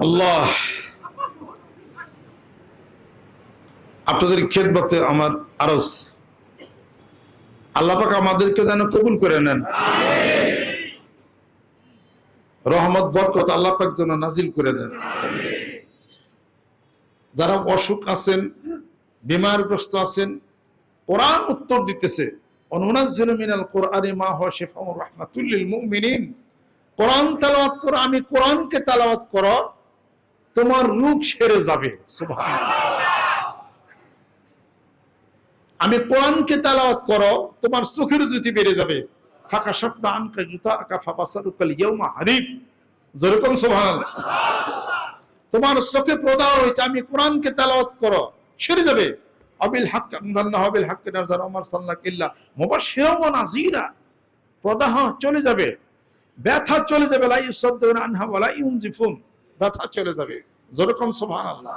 আল্লাহ, আপনাদের খেদমতে আমার আরজ, আল্লাহ পাক আমাদেরকে যেন কবুল করে নেন। রহমত বরকত আল্লাহ পাক যেন নাজিল করে দেন। যারা অসুখ আছেন, বিমারগ্রস্ত আছেন, কোরআন উত্তর দিতেছে, অনুনাজ্জিলু মিনাল কোরআনি মা হুয়া শিফাউর রাহমাতুল লিল মুমিনিন। কোরআন তেলাওয়াত করো, আমি কোরআনকে তেলাওয়াত করো, তোমার রোগ সেরে যাবে। সুবহানাল্লাহ। আমি কোরআনকে তেলাওয়াত করো, তোমার চোখের জ্যোতি বেড়ে যাবে। ফাকাশাফনা আনকা গিতাআকা ফাবাসারুকাল ইয়াউমা হারিব। যেরকম সুবহানাল্লাহ। তোমার চোখে পর্দা হয়েছে, আমি কোরআনকে তেলাওয়াত করো, সেরে যাবে। আবিল হক আনজালনাহু বিল হক নাযাল ওয়া মা আরসালনাকা ইল্লা মুবাশশিরান ওয়া নাযীরা। পর্দা চলে যাবে, ব্যথা চলে যাবে, লা ইউসাদ্দুনা আনহা ওয়া লা ইউনজিফুন। ব্যথা চলে যাবে। যেরকম সুবহানাল্লাহ।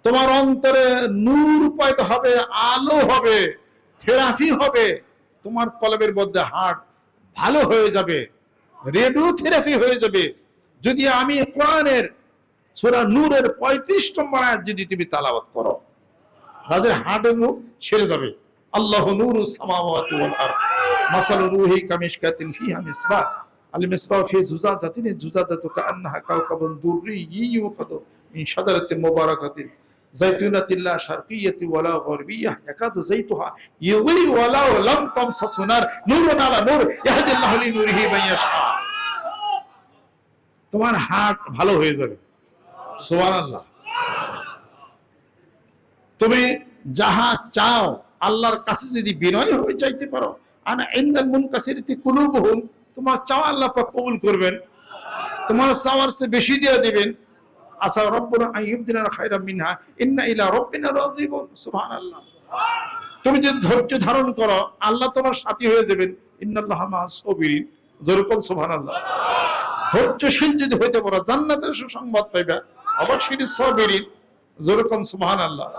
তোমার অন্তরে নূর পয়দা হবে, আলো হবে, থেরাপি হবে। তোমার কলবের মধ্যে হার্ট ভালো হয়ে যাবে, রেডিও থেরাপি হয়ে যাবে। যদি আমি কোরআনের সূরা নূরের 35 নম্বর আয়াত যদি তুমি তেলাওয়াত করো, তাদের হার্টের রোগ সেরে যাবে। আল্লাহু নূরুস সামাওয়াতি ওয়াল আরদ মাসালু নূরিহি কামিশকাতিন ফিহা মিসবাহ আল মিসবাহ ফি জুজাজাতিন জুজাদাতু কাআন্নাহা কাওকাবুন দুররিয়্যিন ইউকাদু মিন শাজারাতিন মুবারাকাতিন যাইতুনাতিন লা শারকিয়্যাতিন ওয়ালা গরবিয়্যাহ ইয়াকাদু যাইতুহা ইউযি ওয়ালাউ লাম তামসাসু নার নূরুন আলা নূর ইয়াহদিল্লাহু লিনূরিহি মান ইয়াশা। তোমার হার্ট ভালো হয়ে যাবে। সুবহানাল্লাহ। তুমি যাহা চাও আল্লাহর কাছে যদি বিনয় হয়ে চাইতে পারো, আনা ইন্দাল মুনকাসিরাতি কুলুবুহুম, তোমার চাওয়া আল্লাহ পাক কবুল করবেন, তোমার চাওয়ার চেয়ে বেশি দিয়ে দিবেন। আসা রব্বুনা আইয়ুবদিনা খায়রাম মিনহা ইন্না ইলা রাব্বিনা রাগিবুন। সুবহানাল্লাহ। তুমি যদি ধৈর্য ধারণ করো, আল্লাহ তোমার সাথী হয়ে যাবেন। ইন্নাল্লাহা মা'আস সাবিরিন। যেরকম সুবহানাল্লাহ। ধৈর্যশীল যদি হইতে পারো, জান্নাতের সুসংবাদ পাইবা। অবশ্যই সাবিরিন। যেরকম সুবহানাল্লাহ।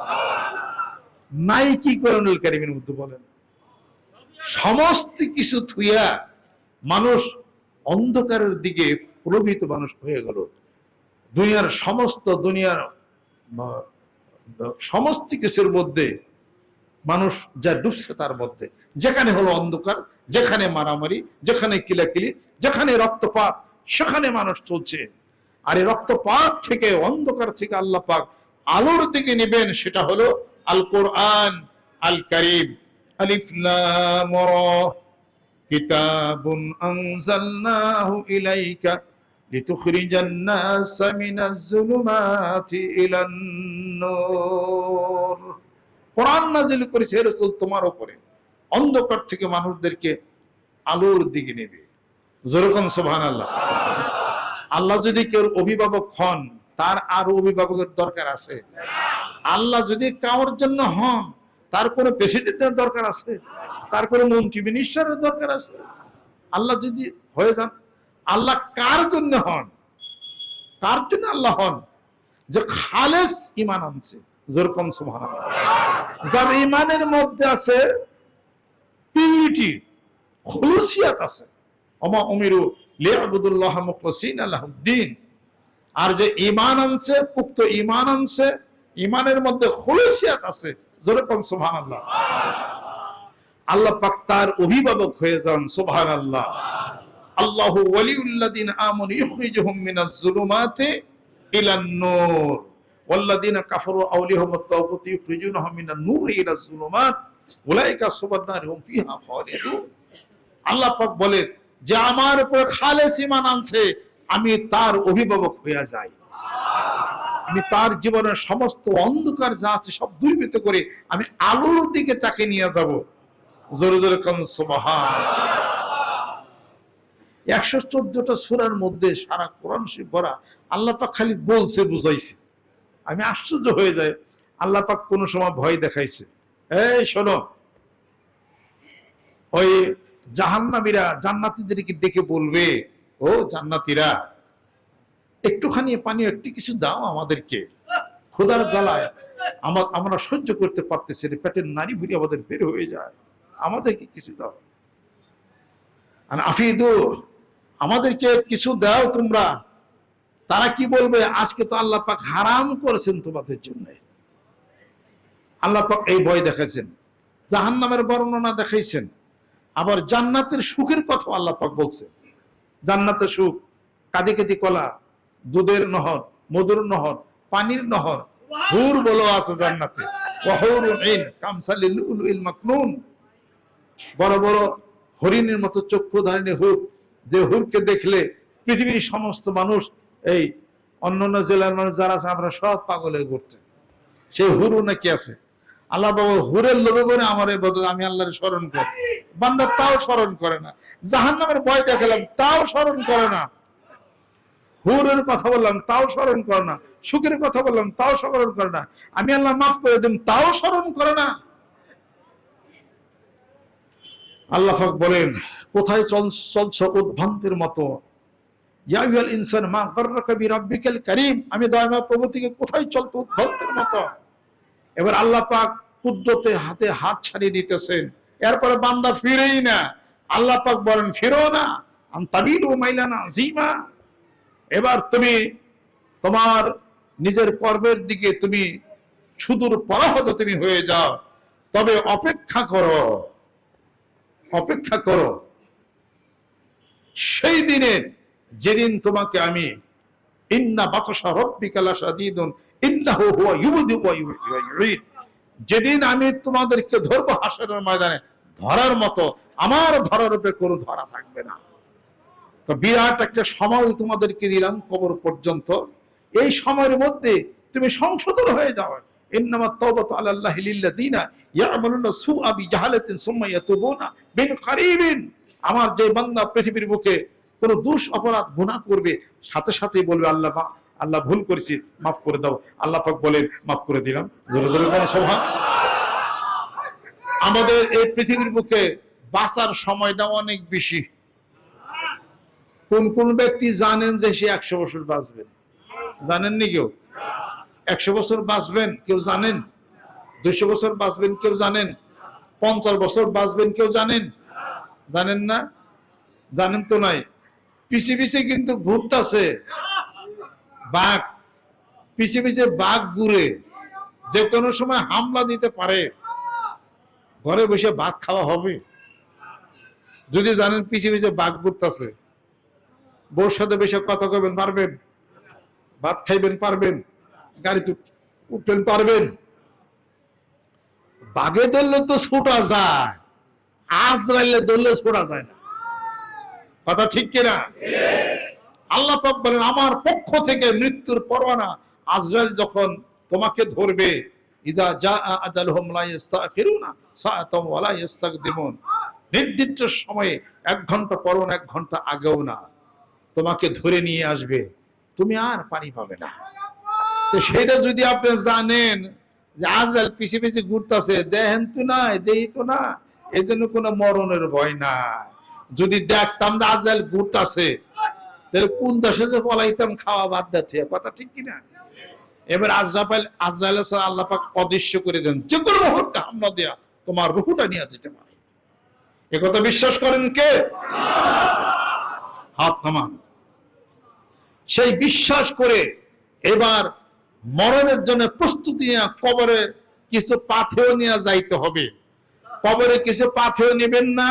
নাই কি কোরআনুল কারীমের মধ্যে বলেন, সমস্ত কিছু থুইয়া মানুষ অন্ধকারের দিকে প্রবৃত মানুষ হয়ে গেল। দুনিয়ার সমস্ত কিছুর মধ্যে মানুষ যা ডুবছে তার মধ্যে, যেখানে হলো অন্ধকার, যেখানে মারামারি, যেখানে কিলাকিলি, যেখানে রক্তপাত, সেখানে মানুষ চলছে। আর এই রক্তপাত থেকে, অন্ধকার থেকে আল্লাহ পাক আলোর দিকে নেবেন, সেটা হলো আল কোরআন আল কারীম। আলিফ লাম রা কিতাবুন আনজালনাহু ইলাইকা লিতুখরিজান নাসা মিনাজ যুলুমাতি ইলান নূর। কোরআন নাযিল করেছে হে রাসূল তোমার উপরে, অন্ধকার থেকে মানুষদেরকে আলোর দিকে নেবে। যেরকম সুবহানাল্লাহ। আল্লাহ যদি কেউ অভিভাবক হন, তার আর অভিভাবকের দরকার আছে? আল্লাহ যদি কারোর জন্য হন, তার কোনো প্রেসিডেন্টের দরকার আছে? তার কোনো মন্ত্রী মিনিস্টারের দরকার আছে? আল্লাহ যদি হয়ে যান, আল্লাহ কার জন্য হন? তার জন্য আল্লাহ হন যে খালেস ঈমান আনছে। যেরকম সুবহানাল্লাহ। যার ঈমানের মধ্যে আছে পিউরিটি, খুলুসিয়াত আছে। ওমা উমিরু লিয়াবুদুল্লাহ মুখলিসিনা লাহুদ্দিন। আর যে ঈমান আনছে, পুক্ত ঈমান আনছে, ঈমানের মধ্যে খুলুসিয়াত আছে। যেরকম সুবহানাল্লাহ। আল্লাহ পাক তার অভিভাবক হয়ে যান। সুবহানাল্লাহ। আল্লাহু ওয়ালিউল্লাযিনা আমানু ইখরিজুহুম মিনাজ যুলুমাতি ইলান নূর ওয়াল্লাযিনা কাফারু আউলিয়াহুমুত তাগুত ইখরিজুনাহুম মিনান নূরি ইলাজ যুলুমাত উলাইকা আসহাবুন নার হুম ফিহা খালিদুন। আল্লাহ পাক বলে যে আমার উপর খালেস ঈমান আনছে, আমি তার অভিভাবক হয়ে যাই। আমি তার জীবনের সমস্ত অন্ধকার যা আছে সব দূরীভূত করে আমি আলোর দিকে তাকে নিয়ে যাব। জোরে জোরে কোন সুবহানাল্লাহ। 114টা সূরার মধ্যে সারা কোরআন শরীফ ভরা। আল্লাহ পাক খালি বলছে, বুঝাইছে। আমি আশ্চর্য হয়ে যাই, আল্লাহ পাক কোন সময় ভয় দেখাইছে? এই শোনো, ওই জাহান্নামীরা জান্নাতীদেরকে ডেকে বলবে, ও জান্নাতীরা, একটুখানি পানি, একটু কিছু দাও আমাদেরকে, ক্ষুধার জ্বালায় আমরা সহ্য করতে পারতেছি না, পেটের নাড়ি ভুড়ি আমাদের বের হয়ে যায়, আমাদেরকে কিছু দাও। আফিদু, আমাদেরকে কিছু দাও তোমরা। তারা কি বলবে, আজকে তো আল্লাহ পাক হারাম করেছেন তোমাদের জন্য। আল্লাহ পাক এই ভয় দেখাচ্ছেন, জাহান্নামের বর্ণনা দেখাইছেন, আবার জান্নাতের সুখের কথা আল্লাহ পাক বলছেন। জান্নাতের সুখ, কাঁদি কাঁদি কলা, দুধের নহর, মধুর নহর, পানির নহর, হুর বলো আছে জান্নাতে, ওয়াহুরুন ঈন কামসালিল লুলুল মাকনুন, বড় বড় হরিণের মতো চক্ষুধারিণী হুর, যে হুরকে দেখলে পৃথিবীর সমস্ত মানুষ, এই অন্যান্য জেলার মানুষ যারা আছে আমরা সব পাগল হয়ে ঘুরতেন। সেই হুরও নাকি আছে। আল্লাহ বাবা হুরের লোভে করে আমার এই বদল আমি আল্লাহর স্মরণ করি, বান্দা তাও স্মরণ করে না। জাহান্নামের ভয় দেখালাম তাও স্মরণ করে না, হুরের কথা বললাম তাও স্মরণ করে না, সুখের কথা বললাম তাও স্মরণ করে না, আমি আল্লাহ মাফ করে দিন তাও স্মরণ করে না। আল্লাহ পাক বলেন, কোথায় চলছ উদ্ভ্রান্তের মতো, ইয়া আইয়ুহাল ইনসান মা গাররাকা বিরাব্বিকাল কারীম, আমি দয়াময় প্রভু থেকে কোথায় চলতো উদ্ভ্রান্তের মতো। এবার আল্লাহ পাক কুদরতে হাতে হাত ছাড়িয়ে দিতেছেন, এরপরে বান্দা ফিরেই না। আল্লাহ পাক বলেন, ফিরো না, আনতাবিলু মাইলানা আযীমা, এবার তুমি তোমার নিজের কর্মের দিকে তুমি সুদূর পরাহত তুমি হয়ে যাও। তবে অপেক্ষা করো, অপেক্ষা করো সেই দিনের, যেদিন তোমাকে আমি ইন্না বাতশা রাব্বিকা লাশাদীদুন ইন্নাহু হুয়া ইউবদিউ ওয়া ইউঈদ, যেদিন আমি তোমাদেরকে ধরবো হাসরের ময়দানে, ধরার মতো আমার ধরার উপরে কোনো ধরা থাকবে না। তো বিরাট একটা সময় তোমাদেরকে দিলাম কবর পর্যন্ত, এই সময়ের মধ্যে তুমি সংশোধন হয়ে যাও। ইন্নামাত তাওবাতু আলাল্লাহি লিল্লাযিনা ইয়া'মালুনা সুআ বিজাহালাতিন সুম্মা ইয়াতুবুনা মিন কারীবিন, আমার যে বান্দা পৃথিবীর বুকে কোনো দোষ অপরাধ গুনাহ করবে, সাথে সাথেই বলবে আল্লাহ আল্লাহ ভুল করেছি মাফ করে দাও, আল্লাহ পাক বলেন মাফ করে দিলাম। জোরে জোরে বলেন সুবহান। আমাদের এই পৃথিবীর বুকে বাঁচার সময়টা অনেক বেশি। কোন কোন ব্যক্তি জানেন যে সে 100 বছর বাঁচবেন? জানেননি কেউ? 100 বছর বাঁচবেন কেউ জানেন? 200 বছর বাঁচবেন কেউ জানেন? 50 বছর বাঁচবেন কেউ জানেন? জানেন না? জানেন তো নাই। পিছে পিছে কিন্তু ঘুরতেছে বাঘ, পিছে পিছে বাঘ ঘুরে, যে কোনো সময় হামলা দিতে পারে। ঘরে বসে ভাত খাওয়া হবে যদি জানেন পিছে পিছে বাঘ ঘুরতেছে। বউর সাথে বেশি কথা কবেন পারবেন? ভাত খাইবেন পারবেন? গাড়িতে উঠবেন পারবেন? বাঘে ধরলে তো ছোটা যায়, আজরাইলে ধরলে ছোটা যায় না। কথা ঠিক কিনা? আল্লাহ পাক বলেন, আমার পক্ষ থেকে মৃত্যুর পরোয়ানা, আজরাইল যখন তোমাকে ধরবে, ইদা জাআ আজালুহুম লা ইস্তাখিরুনা সাআতাও ওয়া লা ইস্তাকদিমুন, নির্দিষ্ট সময়ে 1 ঘন্টা পরও না 1 ঘন্টা আগেও না, তোমাকে ধরে নিয়ে আসবে, তুমি আর পানি পাবে না। তো সেটা যদি আপনি জানেন যে আজরাইল পিছে পিছে ঘুরতেছে, দেখেন তো না, দেই তো না, এই জন্য কোনো মরণের ভয় না। যদি দেখতাম যে আজরাইল ঘুরতেছে, তাহলে কোন দেশে যে পলাইতাম খাওয়া বাদ দিতে। কথা ঠিক কিনা? এবার আজরাইল আল্লাহ পাক অদৃশ্য করে দেন, যে কোনো মুহূর্তে হামলা দেয়া তোমার রূহটা নিয়ে যেতে পারে। এ কথা বিশ্বাস করেন কে? হাত নামান। সেই বিশ্বাস করে এবার মরণের জন্য প্রস্তুতি নিয়ে কবরে কিছু পাথেয় নিয়ে যাইতে হবে। কবরে কিছু পাথেয় নেবেন না,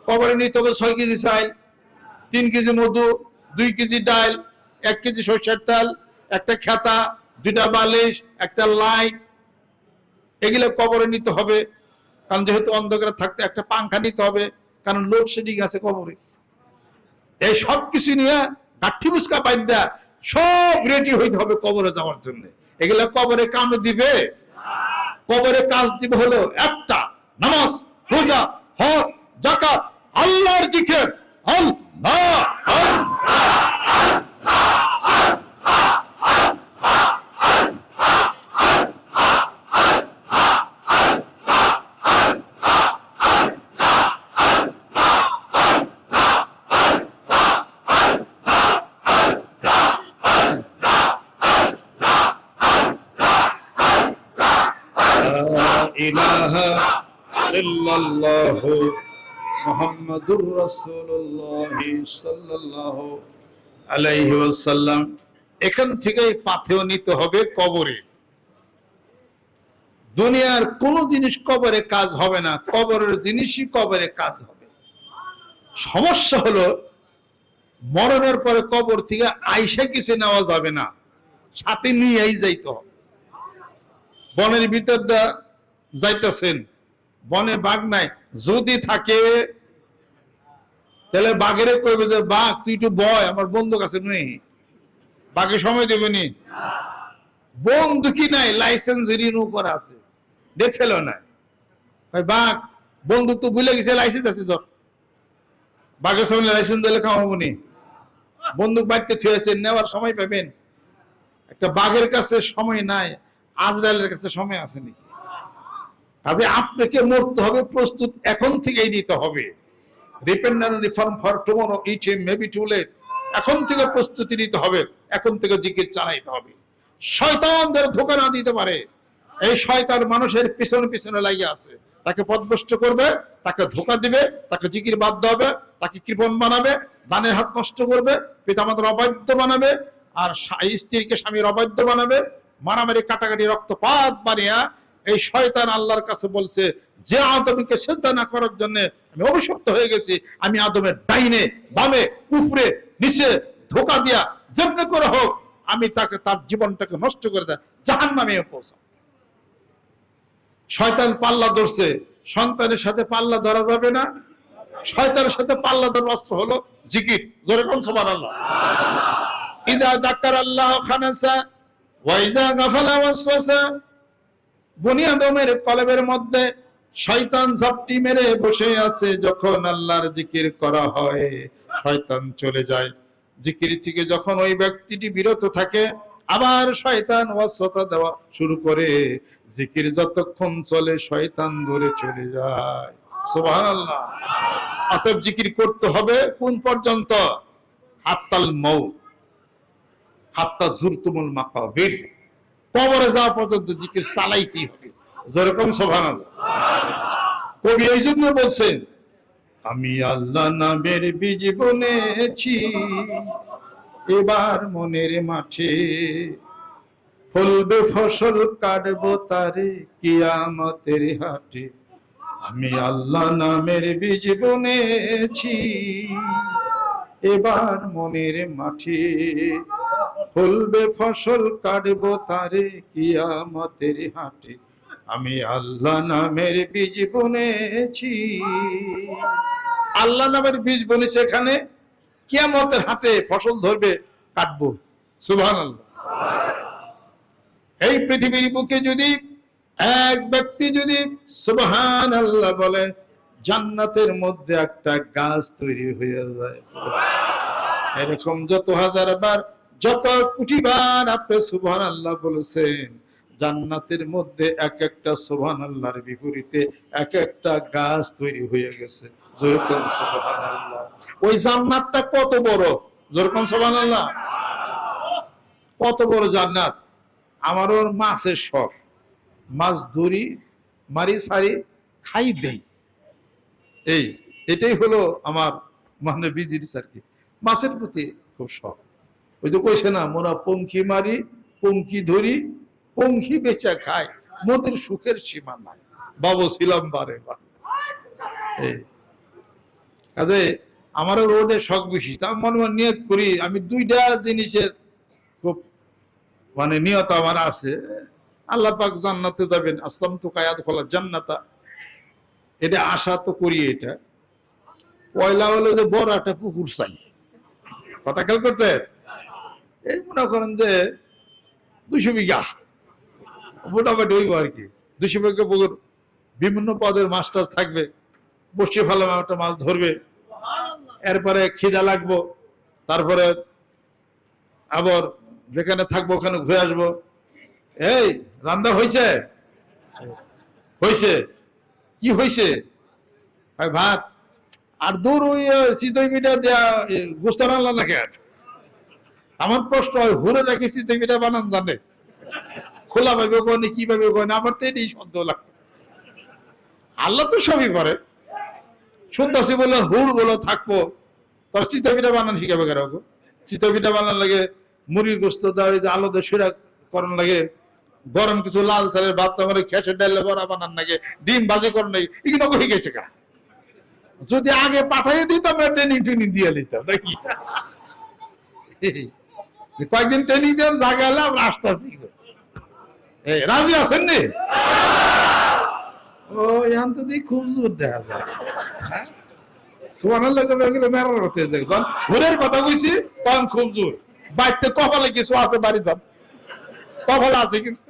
কবরে নিতে হবে 6 কেজি চাল, 3 কেজি মধু, 2 কেজি ডাল, 1 কেজি সরষের তেল, একটা খেতা, 2টা বালিশ, একটা লাইট, এগুলো কবরে নিতে হবে। কারণ যেহেতু অন্ধকারে থাকতে একটা পাংখা নিতে হবে, কারণ লোডশেডিং আছে কবরে। এই সব কিছু নিয়ে গাঠি বুসকা বাইন্দা সব রেডি হইতে হবে কবরে যাওয়ার জন্য। এগুলা কবরে কামে দিবে? কবরে কাজ দিবে হলো একটা, নামাজ, রোজা, হজ, যাকাত, আল্লাহর জিকির। আল্লাহ ইলাহা ইল্লাল্লাহু মুহাম্মাদুর রাসূলুল্লাহ সাল্লাল্লাহু আলাইহি ওয়াসাল্লাম, এখান থেকেই পাথেয় নিতে হবে কবরে। দুনিয়ার কোন জিনিস কবরে কাজ হবে না, কবরের জিনিসই কবরে কাজ হবে। সমস্যা হলো মরণের পরে কবর থেকে আইসা কিছু নেওয়া যাবে না, সাথে নিয়েই যাইতে হবে। বনের ভিতর দা যাইতেছেন, বনে বাঘ নাই, যদি থাকে তাহলে বাঘেরে কইবে যে বাঘ তুই একটু বয়, আমার বন্দুক আছে নেই, বাঘে সময় দেবেনি। বন্দুকই নাই, লাইসেন্স রিনিউ করা আছে, দেখেলো না বাঘ, বন্দুক তো ভুলে গেছে, লাইসেন্স আছে তোর, বাঘের সামনে লাইসেন্স দিলে খাওয়াবো নি, বন্দুক বাড়িতে থুয়েছেন, নেওয়ার সময় পাবেন। একটা বাঘের কাছে সময় নাই, আজরাইলের কাছে সময় আছে নাকি? কাজে আপনাকে মরতে হবে, প্রস্তুত এখন থেকেই নিতে হবে। Repent and reform for tomorrow, it may be too late. এখন থেকে প্রস্তুতি নিতে হবে, এখন থেকে জিকির চালাইতে হবে। শয়তানদের ধোঁকা না দিতে পারে। এই শয়তান মানুষের পিছনে পিছনে লাগিয়ে আছে, তাকে পথভ্রষ্ট করবে, তাকে ধোঁকা দিবে, তাকে জিকির বাধ্য হবে, তাকে কৃপণ বানাবে, দানের হাত নষ্ট করবে, পিতামাতার অবাধ্য বানাবে, আর স্ত্রীকে স্বামীর অবাধ্য বানাবে, মারামারি কাটাকাটি রক্তপাত বানিয়া। এই শয়তান আল্লাহর কাছে বলছে যে আদমকে সিজদা না করার জন্য আমি অভিশপ্ত হয়ে গেছি, আমি আদমের ডাইনে বামে উপরে নিচে ধোঁকা দিয়া যেমনি করে হোক আমি তাকে, তার জীবনটাকে নষ্ট করে দেয়, জাহান্নামে পৌঁছা। শয়তান পাল্লা ধরছে, সন্তানের সাথে পাল্লা ধরা যাবে না। শয়তানের সাথে পাল্লা ধরার অস্ত্র হলো জিকির। জোরে কোন সুবহানাল্লাহ। ইদা যাকারাল্লাহ খানাসা ওয়া ইজা গাফালা ওয়াসওয়াসা। বনি আদমের কলবের মধ্যে শয়তান ঝাপটি মেরে বসে আছে, যখন আল্লাহর জিকির করা হয় শয়তান চলে যায়। জিকির থেকে যখন ওই ব্যক্তিটি বিরত থাকে, আবার শয়তান ওয়াসওয়াসা দেওয়া শুরু করে। জিকির যতক্ষণ চলে শয়তান দূরে চলে যায়। সুবহানাল্লাহ। অতএব জিকির করতে হবে কোন পর্যন্ত? হাত্তাল মউত, হাত্তা জুরতুমুল মাকাবির, কবরে যাওয়া পর্যন্ত জিকির চালাইতেই হবে। যেরকম সুবহানাল্লাহ। কবি এই জন্য বলছেন, আমি আল্লাহ নামের বীজ বুনেছি এবার মনের মাঠে, ফলবে ফসল কাটবো তারে কিয়ামতের হাটে। আমি আল্লাহ নামের বীজ বুনেছি এবার মনের মাঠে, ফলবে ফসল কাটবো তারে কিয়ামতের হাটে। আমি আল্লাহ নামের বীজ বুনেছি। আল্লাহ নামের বীজ বুনেছে, এখানে কিয়ামতের হাতে ফসল ধরবে, কাটবো। সুবহানাল্লাহ। এই পৃথিবীর বুকে যদি এক ব্যক্তি যদি সুবহানাল্লাহ বলে, জান্নাতের মধ্যে একটা গাছ তৈরি হয়ে যায়। এরকম যত হাজার বার, যত কোটি বার আপনি সুবহানাল্লাহ বলেছেন, জান্নাতের মধ্যে এক একটা সুবহানাল্লাহর বিপরীতে এক একটা গাছ তৈরি হয়ে গেছে। যেরকম সুবহানাল্লাহ। ওই জান্নাতটা কত বড়, যেরকম সুবহানাল্লাহ। কত বড় জান্নাত। আমার ওর মাছের শখ, মাছ ধরি, মারি সারি, খাই দেই, এটাই হলো আমার মানে বিজিরিস আর কি। মাছের প্রতি খুব শখ। ওই যে কইছে না, মোরা পঙ্খী মারি, পঙ্খী ধরি, পঙ্খী বেচা খাই, মোদের সুখের সীমা নাই, বাবু ছিলাম বারে বার। কাজে আমারও রোডে শখ বেশি। তা মনে মনে নিয়ত করি, আমি দুইটা জিনিসের খুব মানে নিয়ত আমার আছে। আল্লাহ পাক জান্নাতে যাবেন, আসলাম তো কায়াত ফলা জান্নাতা, এটা আশা তো করি। এটা পয়লা হলো যে বড় একটা পুকুর চাই, কথা খেয়াল করতে। এই মনে করেন যে 200 বিঘা মোটামুটি হইব আর কি। 200 বিঘা পুকুর, বিভিন্ন পদের মাছ টাছ থাকবে, বসে ফেলাম একটা মাছ ধরবে, এরপরে খিদা লাগবো, তারপরে আবার যেখানে থাকবো ওখানে ঘুরে আসবো। এই রান্না হয়েছে? হয়েছে। কি হয়েছে? ভাত। আর দূর ওই চিতই পিঠা দেয়া গোস্ত রান্না না কেন? আমার প্রশ্ন হয়, হুরে রাখি চিতই পিঠা বানান জানে? খোলা ভাবে ওখানে কিভাবে ওখানে, আমার তো এটাই সন্দেহ লাগতো। আল্লাহ তো সবই করে, শুনতেছি বলে হুড় বলে থাকবো, তোর চিতই পিঠা বানান শিখাবে কেন? চিতই পিঠা বানানোর লাগে, মুড়ির গোস্ত দেওয়া, যে আলু দিয়ে শিরা করার লাগে, গরম কিছু লাল চালের ভাত, আমার খেসে ডালে বড়া বানান লাগে, ডিম ভাজি করার লাগে, এগুলো হয়ে গেছে কা। যদি আগে পাঠাইয়ে দিতাম ট্রেনিং ট্রেনিং দিয়ে নিতাম নাকি। কয়েকদিন ট্রেনিং দিয়ে জায়গা হলে আমরা আসতেছি। রাজি আছেন নি? ও এখন তো দেখি খুব জোর দেখা যায়। সুবহানাল্লাহ গেলে মেরার হতে যখন ঘুরের কথা কইছি তখন খুব জোর। বাড়িতে কপালে কিছু আছে, বাড়ি যান কপালে আছে কিছু।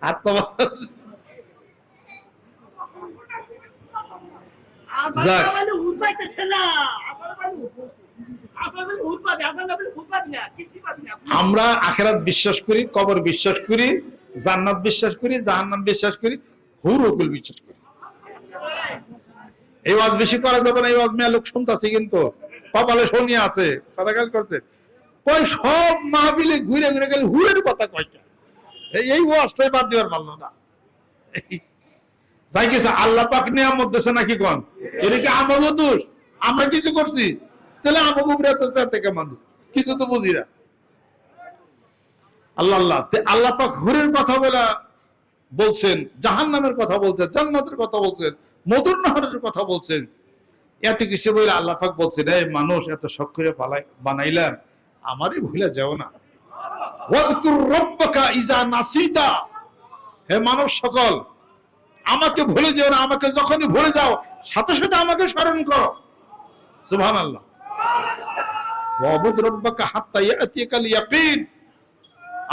আর তোমার আমরা আখিরাত বিশ্বাস করি, কবর বিশ্বাস করি, জান্নাত বিশ্বাস করি, জাহান্নাম বিশ্বাস করি, হুর হুকুল বিশ্বাস করি। এই ওয়াজ বেশি করা যাবে না, এই ওয়াজ মেয়ে লোক শুনতেছে কিন্তু কপালে শনি আছে, কথা কাজ করছে। কই সব মাহফিলে ঘুরে ঘুরে গেলে হুরের কথা কয়টা, এই ওয়াজটাই বাদ দেওয়ার ভালো না। যাই কিছু আল্লাহ পাক নিয়ামত দিয়েছে নাকি কোন, এটা কি আমাদের দোষ? আমরা কিছু করছি? তাহলে আমাকে উপরে এত থেকে মানুষ কিছু তো বুঝি না। আল্লাহ আল্লাহ আল্লাহ পাক হুরের কথা বলছেন, জাহান্নামের কথা বলছেন, জান্নাতের কথা বলছেন, মধুর নহরের কথা বলছেন। এত কিছু বলে আল্লাহ পাক বলছেন, এই মানুষ এত শখ করে বানাইলাম, আমারই ভুলে যাও না। ওয়াযকুর রাব্বাকা ইযা নাসিতা, হে মানব সকল আমাকে ভুলে যেও না, আমাকে যখনই ভুলে যাও সাথে সাথে আমাকে স্মরণ করো। সুবহানাল্লাহ। ওয়াবুদ রাব্বাকা হাত্তা ইয়াতিয়াকাল ইয়াকিন,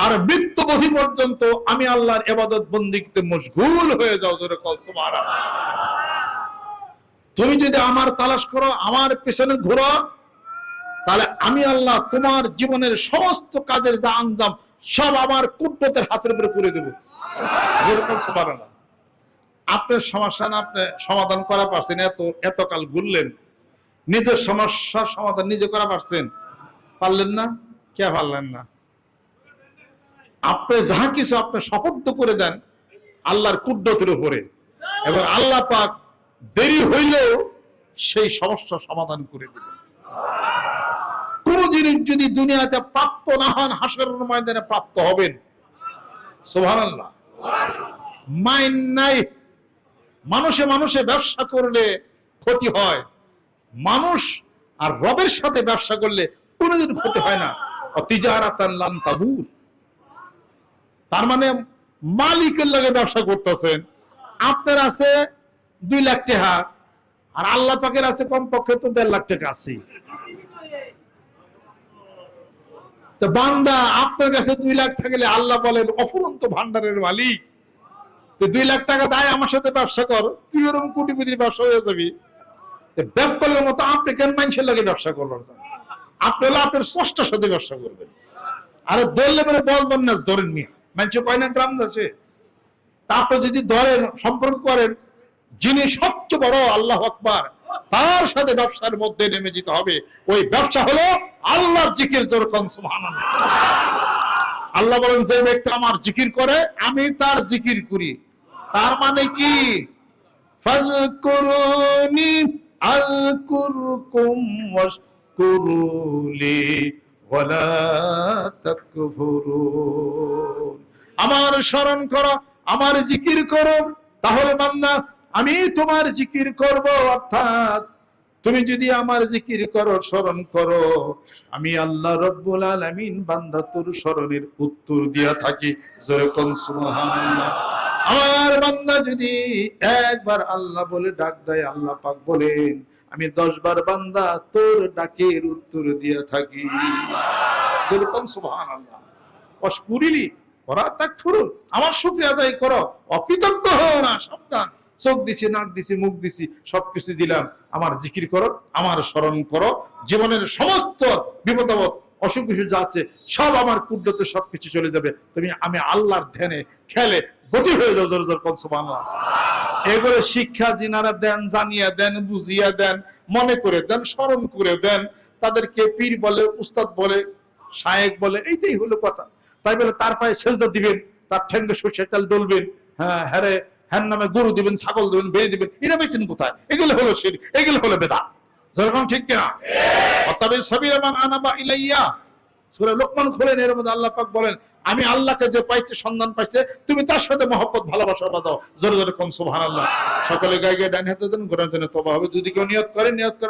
আর মৃত্যুবধি পর্যন্ত আমি আল্লাহর ইবাদত বন্দেগীতে মশগুল হয়ে যাও। জোরে কল সুবহানাল্লাহ। তুমি যদি আমার তালাশ করো, আমার পেছনে ঘোরো, তাহলে আমি আল্লাহ তোমার জীবনের সমস্ত কাজের যা আঞ্জাম সব আমার কুদরতের হাতের উপরে করে দেব। জোরে কল সুবহানাল্লাহ। আপনার সমস্যা না আপনি সমাধান করা পারছেন, এতকাল ঘুরলেন, নিজের সমস্যার সমাধান নিজে করা পারছেন? পারলেন না। কে পারলেন না? আপনি যাহা কিছু আপনি শপথ করে দেন আল্লাহর কুদরতের উপরে, এবং আল্লাহ পাক দেরি হইলেও সেই সমস্যার সমাধান করে দিবেন। কোন জিনিস যদি দুনিয়াতে প্রাপ্ত না হন, হাসরের ময়দানে প্রাপ্ত হবেন। সুবহানাল্লাহ। মাইন নাই। মানুষে মানুষে ব্যবসা করলে ক্ষতি হয়, মানুষ আর রবের সাথে ব্যবসা করলে কোনোদিন ক্ষতি হয় না। তিজারাতান লান তাবুর, তার মানে মালিকের লগে ব্যবসা করতেছেন, আপনার আছে 2 লাখ টাকা আর আল্লাহ পাকের আছে কমপক্ষে তো 1.5 লাখ টাকা আছে। তো বান্দা আপনার কাছে 2 লাখ থাকলে আল্লাহ বলেন অফুরন্ত ভান্ডারের মালিক, তো 2 লাখ টাকা দায় আমার সাথে ব্যবসা কর, তুই ওরকম কোটিপতির ব্যবসা হয়ে যাবি। ব্যাপারের মতো আপনি কেন মানুষের লাগে ব্যবসা করবেন? আপনি হলো আপনার স্রষ্টার সাথে ব্যবসা করবেন। আরে ধরলে পরে বলবেন না ধরেন মিয়া, মানুষের কয় না গ্রাম আছে, তারপর যদি ধরেন সম্পর্ক করেন, যিনি সবচেয়ে বড় আল্লাহু আকবার, তার সাথে ব্যবসার মধ্যে নেমে যেতে হবে। ওই ব্যবসা হলো আল্লাহর জিকির। যেরকম সুবহানাল্লাহ। আল্লাহ বলেন যে ব্যক্তি আমার জিকির করে আমি তার জিকির করি। তার মানে কি? ফাযকুরুনি আযকুরকুম ওয়াশকুরুলি ওয়ালা তাকফুরুন। আমার স্মরণ করো, আমার জিকির করো, তাহলে বান্দা আমি তোমার জিকির করব। অর্থাৎ তুমি যদি আমার জিকির করো, স্মরণ করো, আমি আল্লাহ রব্বুল আলামিন বান্দা তোর স্মরণের উত্তর দিয়া থাকি। যেরকম সুবহানাল্লাহ। আমার বান্দা যদি একবার আল্লাহ বলে ডাক দেয়, আল্লাহ পাক বলেন আমি 10 বার বান্দা তোর ডাকের উত্তর দিয়া থাকি। যেরকম সুবহানাল্লাহ। ওয়াশকুরিলি ওরা তাকফুরুন, আমার শুকরিয়া আদায় করো, অকৃতজ্ঞ হও না। সাবধান, চোখ দিছি, নাক দিছি, মুখ দিছি, সবকিছু দিলাম, আমার জিকির করো, আমার স্মরণ করো। জীবনের সমস্ত বিপদ আপদ অসুখ বিসুখ যা আছে সব আমার কুদরতে সবকিছু চলে যাবে। আমি আল্লাহর ধ্যানে খেলে গতি হয়ে যাও। জোর জোর সুবহানাল্লাহ। এগুলো শিক্ষা যিনারা দেন, জানিয়ে দেন, বুঝিয়ে দেন, মনে করে দেন, স্মরণ করে দেন, তাদেরকে পীর বলে, উস্তাদ বলে, শায়েখ বলে, এইটাই হলো কথা। তাই বলে তার পায়ে সেজদা দিবেন, তার ঠ্যাঙ্গে সরষের তেল ডলবেন, হ্যাঁ নামে গরু দিবেন, ছাগল দিবেন, বেড়ে দিবেন, এটা পেয়েছেন কোথায়? এগুলো হলো শিরক, এগুলো হলো বেদাত। যেরকম ঠিক কিনা? অতএব সাবিরা মান আনাবা ইলাইয়া, সূরা লোকমান খোলেন, এর মধ্যে আল্লাহ পাক বলেন আমি আল্লাহকে যে পাইছে, সন্ধান পাইছে, তুমি তার সাথে মহব্বত ভালোবাসা বাঁধাও। জোরে জোরে কোন সুবহানাল্লাহ। সকলে গায়ে গায়ে ডান হাতে দেন, গোনার জন্য তওবা হবে। যদি কেউ নিয়ত করে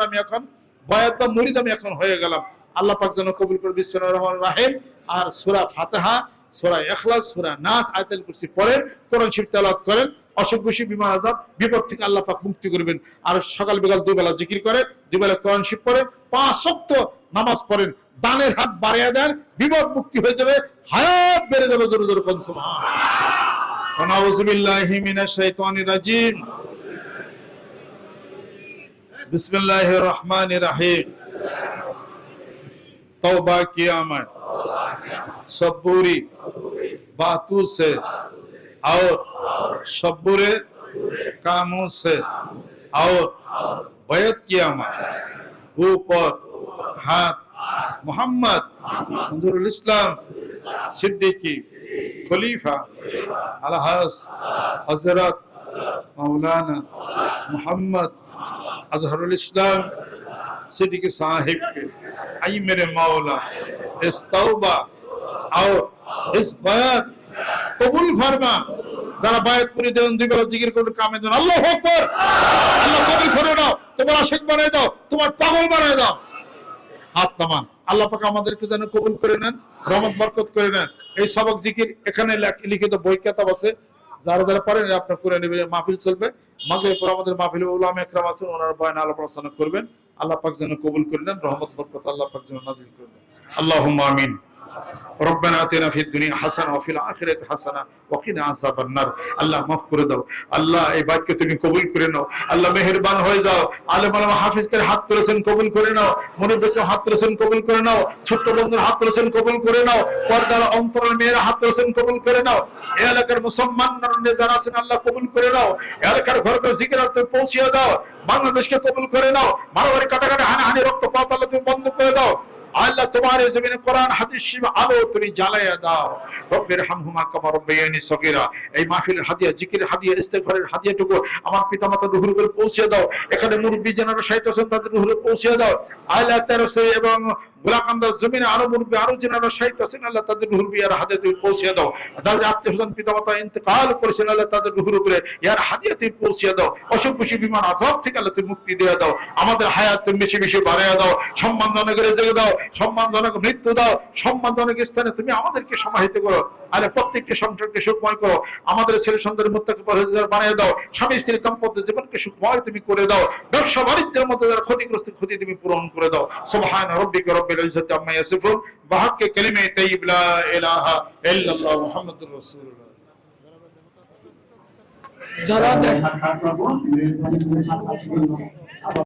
আমি এখন বয়াত বা মুরিদ আমি এখন হয়ে গেলাম, আল্লাহ পাক যেন কবুল করে। বিসমিল্লাহির রহমানির রহিম। আর সূরা ফাতিহা, সূরা ইখলাস, সূরা নাস, আয়াতুল কুরসি পড়েন, কোরআন শরীফ তেলাওয়াত করেন। অসুখ বিসুখ, বিমার আযাব, বিপদ থেকে আল্লাহ পাক মুক্তি করবেন। আর সকাল বিকাল দুই বেলা জিকির করেন, দুই বেলা কোরআন শরীফ পড়েন, 5 ওয়াক্ত নামাজ পড়েন, দানের হাত বাড়িয়ে দেন, বিপদ মুক্তি হয়ে যাবে, হায়াত বেড়ে যাবে। জোরে জোরে কোন সুবহানাল্লাহ। ওয়া নাউযু বিল্লাহি মিনাশ শাইতানির রাজিম। बिस्मिल्लाहिर रहमानिर रहीम। तौबा किया मैं सब बुरी बातों से और सब बुरे कामों से, और बैत किया मैं ऊपर हाथ मोहम्मद मंजूरुल इस्लाम सिद्दीकी खलीफा अलहस हजरत मौलाना मोहम्मद अजहरुल इस्लाम सिद्दीकी साहिब के, आई मेरे मौला इस तौबा और इस बयात कबूल फरमा। যারা বায়াত করে দেন, দুই বেলা জিকির করে কামে দেন, আল্লাহু আকবার। আল্লাহ কবুল করে নাও, তোমার আশিক বানায় দাও, তোমার পাগল বানায় দাও। হাত নামান। আল্লাহ পাক আমাদেরকে যেন কবুল করে নেন, রহমত বরকত করে নেন। এই সবক জিকির এখানে লিখিত বই কিতাব আছে, যারা যারা পারেন আপনারা করে নেবেন। মাহফিল চলবে, মাগরিবের পর আমাদের মাহফিলে উলামা একরাম আছেন, ওনারা বয়ান আলাপ আলোচনা করবেন। আল্লাহ পাক যেন কবুল করে নেন, রহমত বরকত আল্লাহ পাক যেন নাযিল করে নেন। আল্লাহুম্মা আমিন। ربنا آتنا في الدنيا حسنة وفي الآخرة حسنة وقنا عذاب النار। আল্লাহ মাফ করে দাও, আল্লাহ এই বাতকে তুমি কবুল করে নাও, আল্লাহ মেহেরবান হয়ে যাও। আলেম আলেম হাফিজকে হাত তুলেছেন, কবুল করে নাও। মুরব্বিকে হাত তুলেছেন, কবুল করে নাও। ছোট্ট বন্ধুর হাত তুলেছেন, কবুল করে নাও। পর্দার অন্তরের মেয়েরা হাত তুলেছেন, কবুল করে নাও। এই এলাকার মুসলমান যারা আছেন আল্লাহ কবুল করে নাও। এলাকার ঘর ঘর জিকিরাত পৌঁছিয়ে দাও। বাংলাদেশকে কবুল করে নাও। মারামারি কাটাকাটি হানাহানি রক্তপাত আল্লাহ তুমি বন্ধ করে দাও। আল্লাহ তোমার জমিনে কোরআন হাদিস আলো তুমি জ্বালায়া দাও। রব্বির হামহুমা কামা রাব্বায়ানি সগীরা। এই মাহফিলের হাদিয়া, জিকিরের হাদিয়া, ইস্তেগফারের হাদিয়াটুকু আমার পিতামাতা রুহুর উপরে পৌঁছে দাও। এখানে মুরব্বি যারা সাহিত্য আছেন তাদের রুহুর উপরে পৌঁছে দাও। আল্লাহ তেরসে এবং গোলাকান্দার জমিনে আরো মুরব্বি, আরো যারা সাহিত্য আছেন আল্লাহ তাদের রুহুর বিয়ার হাদিয়া তুমি পৌঁছে দাও। যাদের আত্মীয় স্বজন পিতামাতা ইন্তেকাল করেছেন আল্লাহ তাদের রুহুর উপরে ইয়ার হাদিয়া তুমি পৌঁছে দাও। অসুখ বিসুখ বিমান আযাব থেকে আল্লাহ তুমি মুক্তি দিয়ে দাও। আমাদের হায়াত তুমি বেশি বেশি বাড়াইয়া দাও। সম্মানজনক রেজেক দাও, সম্মানজনক মৃত্যু দাও, সম্মানজনক স্থানে তুমি আমাদেরকে সমাহিত করো। আরে প্রত্যেকটি সংসারকে সুখময় করো। আমাদের ছেলে সন্তানের মুত্তাকি পরহেজগার বানিয়ে দাও। স্বামী স্ত্রী দাম্পত্য জীবনকে সুখময় তুমি করে দাও। ব্যবসা বাণিজ্যের মধ্যে যারা ক্ষতিগ্রস্ত, ক্ষতি তুমি পূরণ করে দাও। সুবহান রাব্বিকা রব্বিল ইজ্জাতি আম্মা ইয়াসিফুন ওয়া হাক্কি কালিমাতি তাইয়্যিব লা ইলাহা ইল্লাল্লাহ মুহাম্মাদুর রাসূলুল্লাহ। যারা